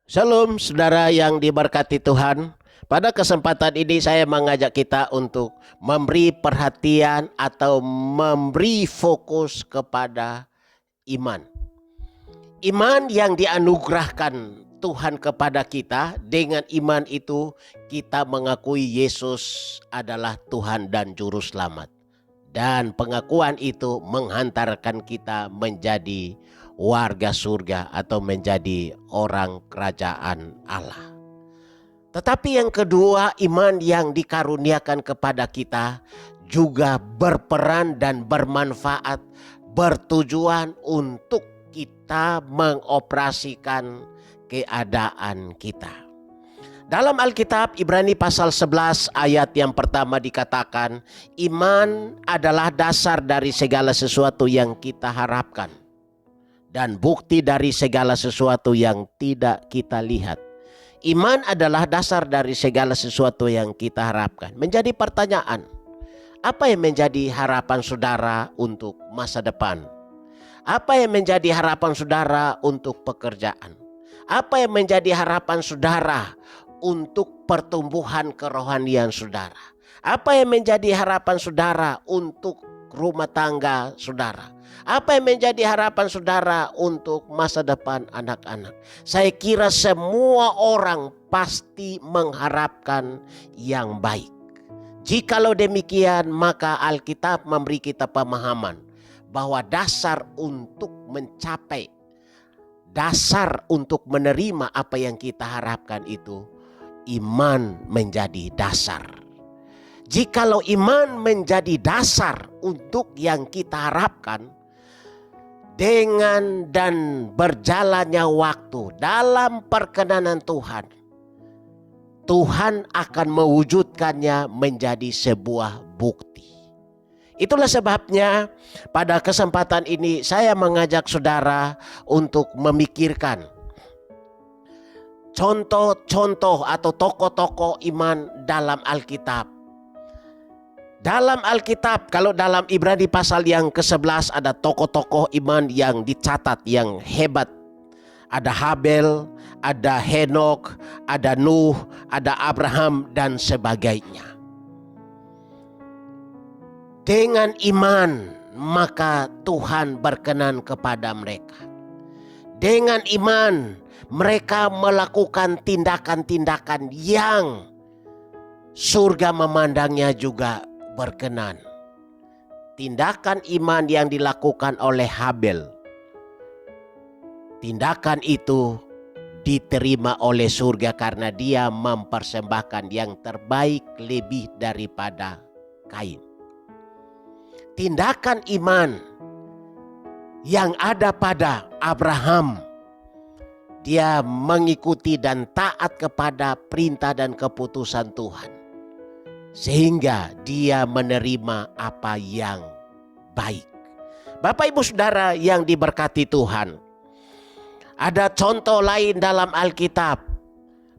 Shalom saudara yang diberkati Tuhan. Pada kesempatan ini saya mengajak kita untuk memberi perhatian atau memberi fokus kepada iman. Iman yang dianugerahkan Tuhan kepada kita. Dengan iman itu kita mengakui Yesus adalah Tuhan dan Juru Selamat. Dan pengakuan itu menghantarkan kita menjadi warga surga atau menjadi orang kerajaan Allah. Tetapi yang kedua, iman yang dikaruniakan kepada kita juga berperan dan bermanfaat, bertujuan untuk kita mengoperasikan keadaan kita. Dalam Alkitab Ibrani pasal 11 ayat yang pertama dikatakan, iman adalah dasar dari segala sesuatu yang kita harapkan dan bukti dari segala sesuatu yang tidak kita lihat. Iman adalah dasar dari segala sesuatu yang kita harapkan. Menjadi pertanyaan, apa yang menjadi harapan saudara untuk masa depan? Apa yang menjadi harapan saudara untuk pekerjaan? Apa yang menjadi harapan saudara untuk pertumbuhan kerohanian saudara? Apa yang menjadi harapan saudara untuk rumah tangga saudara? Apa yang menjadi harapan saudara untuk masa depan anak-anak? Saya kira semua orang pasti mengharapkan yang baik. Jikalau demikian, maka Alkitab memberi kita pemahaman bahwa dasar untuk mencapai, dasar untuk menerima apa yang kita harapkan itu, iman menjadi dasar. Jikalau iman menjadi dasar untuk yang kita harapkan, dengan dan berjalannya waktu dalam perkenanan Tuhan, Tuhan akan mewujudkannya menjadi sebuah bukti. Itulah sebabnya pada kesempatan ini saya mengajak saudara untuk memikirkan contoh-contoh atau tokoh-tokoh iman dalam Alkitab. Dalam Alkitab, kalau dalam Ibrani pasal yang ke-11 ada tokoh-tokoh iman yang dicatat yang hebat. Ada Habel, ada Henok, ada Nuh, ada Abraham dan sebagainya. Dengan iman maka Tuhan berkenan kepada mereka. Dengan iman mereka melakukan tindakan-tindakan yang surga memandangnya juga berkenan. Tindakan iman yang dilakukan oleh Habel, tindakan itu diterima oleh surga karena dia mempersembahkan yang terbaik lebih daripada Kain. Tindakan iman yang ada pada Abraham, dia mengikuti dan taat kepada perintah dan keputusan Tuhan, sehingga dia menerima apa yang baik. Bapak ibu saudara yang diberkati Tuhan, ada contoh lain dalam Alkitab.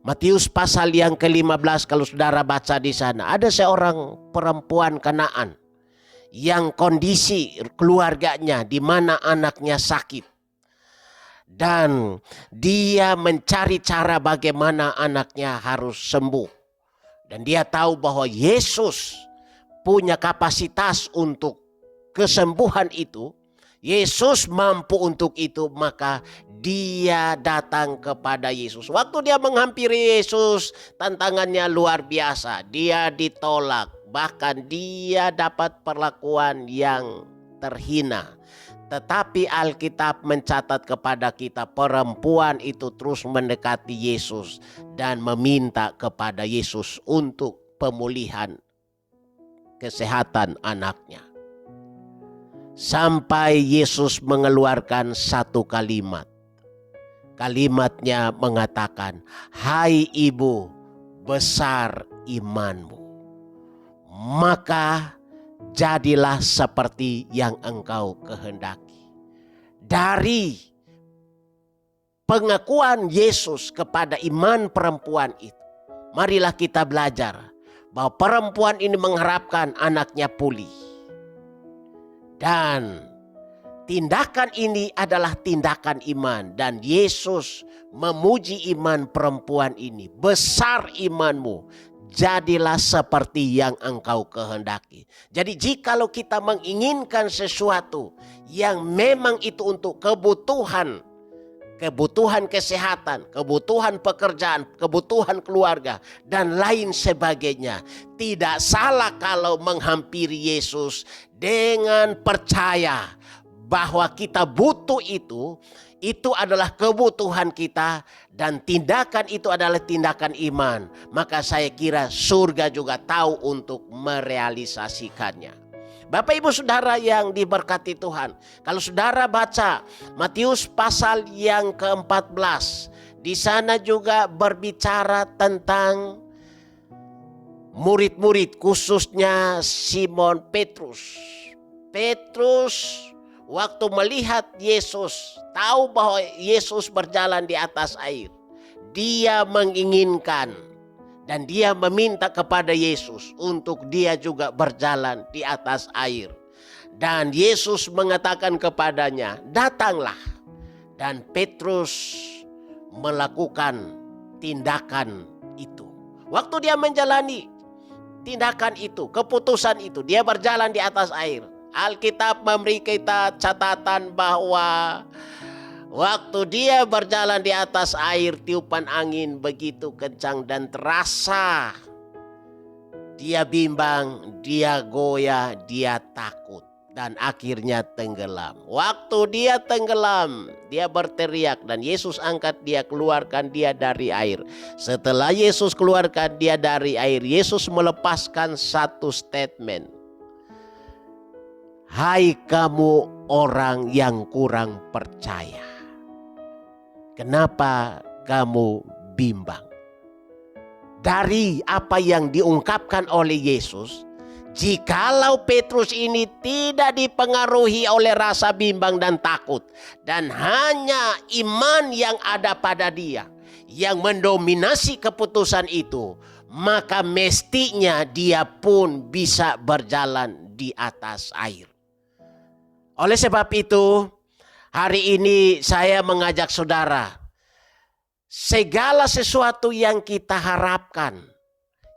Matius pasal yang ke-15, kalau saudara baca di sana, ada seorang perempuan Kanaan yang kondisi keluarganya di mana anaknya sakit. Dan dia mencari cara bagaimana anaknya harus sembuh. Dan dia tahu bahwa Yesus punya kapasitas untuk kesembuhan itu. Yesus mampu untuk itu, maka dia datang kepada Yesus. Waktu dia menghampiri Yesus, tantangannya luar biasa. Dia ditolak, bahkan dia dapat perlakuan yang terhina. Tetapi Alkitab mencatat kepada kita, perempuan itu terus mendekati Yesus dan meminta kepada Yesus untuk pemulihan kesehatan anaknya. Sampai Yesus mengeluarkan satu kalimat. Kalimatnya mengatakan, "Hai ibu, besar imanmu. Maka jadilah seperti yang engkau kehendaki." Dari pengakuan Yesus kepada iman perempuan itu, marilah kita belajar bahwa perempuan ini mengharapkan anaknya pulih. Dan tindakan ini adalah tindakan iman. Dan Yesus memuji iman perempuan ini. Besar imanmu, jadilah seperti yang engkau kehendaki. Jadi jikalau kita menginginkan sesuatu yang memang itu untuk kebutuhan kesehatan, kebutuhan pekerjaan, kebutuhan keluarga, dan lain sebagainya. Tidak salah kalau menghampiri Yesus dengan percaya bahwa kita butuh itu adalah kebutuhan kita, dan tindakan itu adalah tindakan iman. Maka saya kira surga juga tahu untuk merealisasikannya. Bapak Ibu Saudara yang diberkati Tuhan, kalau saudara baca Matius pasal yang ke-14, di sana juga berbicara tentang murid-murid, khususnya Simon Petrus. Petrus waktu melihat Yesus, tahu bahwa Yesus berjalan di atas air, dia menginginkan dan dia meminta kepada Yesus untuk dia juga berjalan di atas air. Dan Yesus mengatakan kepadanya, datanglah. Dan Petrus melakukan tindakan itu. Waktu dia menjalani tindakan itu, keputusan itu, dia berjalan di atas air. Alkitab memberi kita catatan bahwa waktu dia berjalan di atas air, tiupan angin begitu kencang dan terasa. Dia bimbang, dia goyah, dia takut. Dan akhirnya tenggelam. Waktu dia tenggelam, dia berteriak dan Yesus angkat dia, keluarkan dia dari air. Setelah Yesus keluarkan dia dari air, Yesus melepaskan satu statement. Hai kamu orang yang kurang percaya. Kenapa kamu bimbang? Dari apa yang diungkapkan oleh Yesus, jikalau Petrus ini tidak dipengaruhi oleh rasa bimbang dan takut, dan hanya iman yang ada pada dia yang mendominasi keputusan itu, maka mestinya dia pun bisa berjalan di atas air. Oleh sebab itu, hari ini saya mengajak saudara, segala sesuatu yang kita harapkan,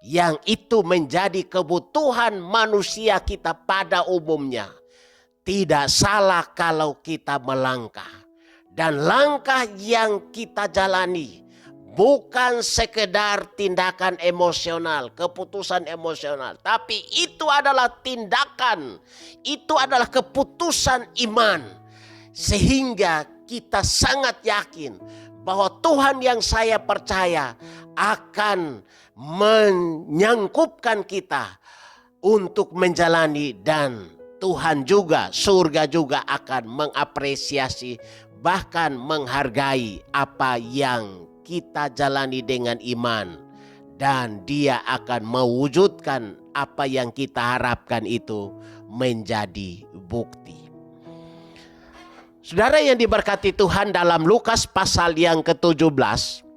yang itu menjadi kebutuhan manusia kita pada umumnya, tidak salah kalau kita melangkah. Dan langkah yang kita jalani bukan sekedar tindakan emosional, keputusan emosional, tapi itu adalah tindakan, itu adalah keputusan iman. Sehingga kita sangat yakin bahwa Tuhan yang saya percaya akan menyangkupkan kita untuk menjalani, dan Tuhan juga, surga juga akan mengapresiasi, bahkan menghargai apa yang kita jalani dengan iman. Dan dia akan mewujudkan apa yang kita harapkan itu menjadi bukti. Saudara yang diberkati Tuhan, dalam Lukas pasal yang ke-17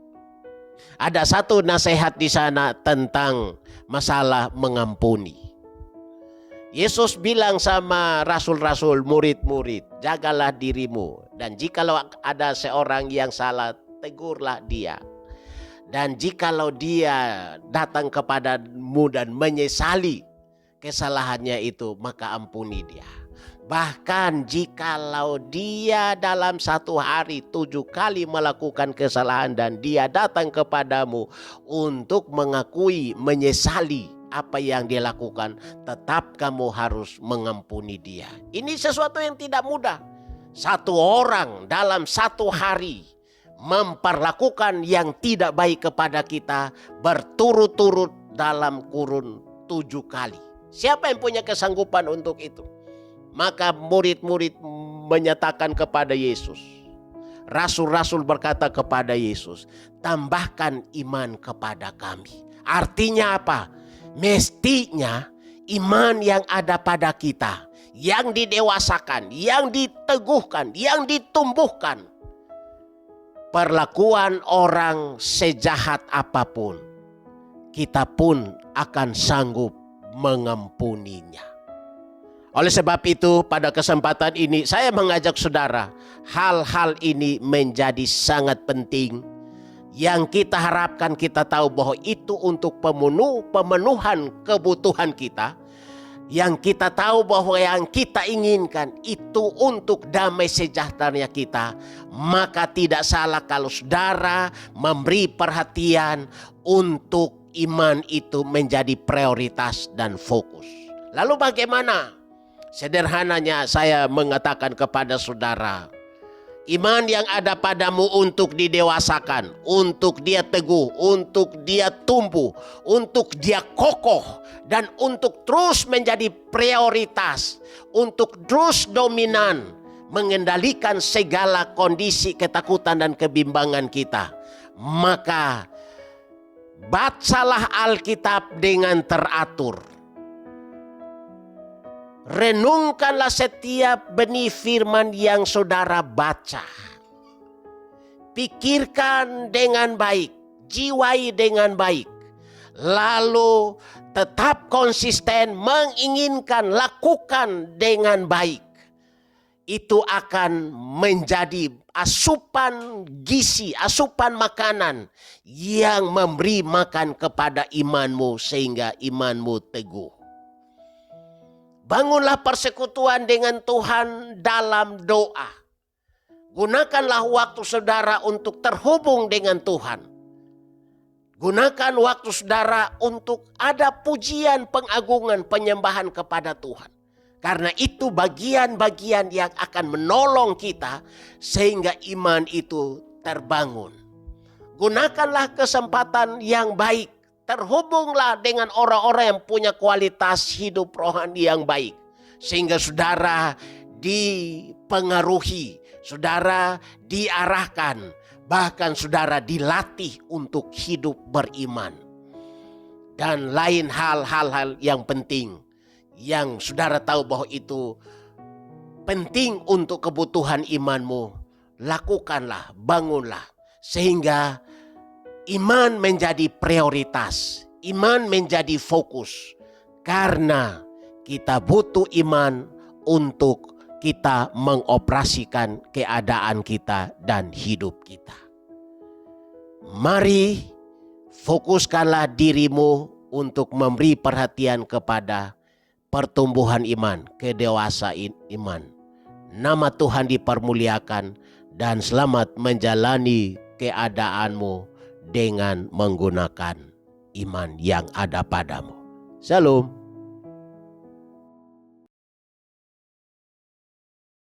ada satu nasihat di sana tentang masalah mengampuni. Yesus bilang sama rasul-rasul, murid-murid, jagalah dirimu, dan jikalau ada seorang yang salah, tegurlah dia. Dan jikalau dia datang kepadamu dan menyesali kesalahannya itu, maka ampuni dia. Bahkan jikalau dia dalam satu hari 7 kali melakukan kesalahan dan dia datang kepadamu untuk mengakui, menyesali apa yang dia lakukan, tetap kamu harus mengampuni dia. Ini sesuatu yang tidak mudah. Satu orang dalam satu hari memperlakukan yang tidak baik kepada kita berturut-turut dalam kurun 7 kali. Siapa yang punya kesanggupan untuk itu? Maka murid-murid menyatakan kepada Yesus. Rasul-rasul berkata kepada Yesus, tambahkan iman kepada kami. Artinya apa? Mestinya iman yang ada pada kita, yang didewasakan, yang diteguhkan, yang ditumbuhkan. Perlakuan orang sejahat apapun, kita pun akan sanggup mengampuninya. Oleh sebab itu, pada kesempatan ini saya mengajak saudara, hal-hal ini menjadi sangat penting. Yang kita harapkan, kita tahu bahwa itu untuk pemenuhan kebutuhan kita. Yang kita tahu bahwa yang kita inginkan itu untuk damai sejahtera kita. Maka tidak salah kalau saudara memberi perhatian untuk iman itu menjadi prioritas dan fokus. Lalu bagaimana? Sederhananya saya mengatakan kepada saudara, iman yang ada padamu untuk didewasakan, untuk dia teguh, untuk dia tumbuh, untuk dia kokoh, dan untuk terus menjadi prioritas, untuk terus dominan, mengendalikan segala kondisi ketakutan dan kebimbangan kita. Maka bacalah Alkitab dengan teratur. Renungkanlah setiap benih firman yang saudara baca. Pikirkan dengan baik, jiwai dengan baik. Lalu tetap konsisten menginginkan, lakukan dengan baik. Itu akan menjadi asupan gizi, asupan makanan yang memberi makan kepada imanmu sehingga imanmu teguh. Bangunlah persekutuan dengan Tuhan dalam doa. Gunakanlah waktu saudara untuk terhubung dengan Tuhan. Gunakan waktu saudara untuk ada pujian, pengagungan, penyembahan kepada Tuhan. Karena itu bagian-bagian yang akan menolong kita sehingga iman itu terbangun. Gunakanlah kesempatan yang baik. Terhubunglah dengan orang-orang yang punya kualitas hidup rohani yang baik. Sehingga saudara dipengaruhi, saudara diarahkan, bahkan saudara dilatih untuk hidup beriman. Dan lain hal-hal yang penting, yang saudara tahu bahwa itu penting untuk kebutuhan imanmu, lakukanlah, bangunlah. Sehingga iman menjadi prioritas, iman menjadi fokus. Karena kita butuh iman untuk kita mengoperasikan keadaan kita dan hidup kita. Mari fokuskanlah dirimu untuk memberi perhatian kepada pertumbuhan iman, kedewasaan iman. Nama Tuhan dipermuliakan dan selamat menjalani keadaanmu dengan menggunakan iman yang ada padamu. Shalom.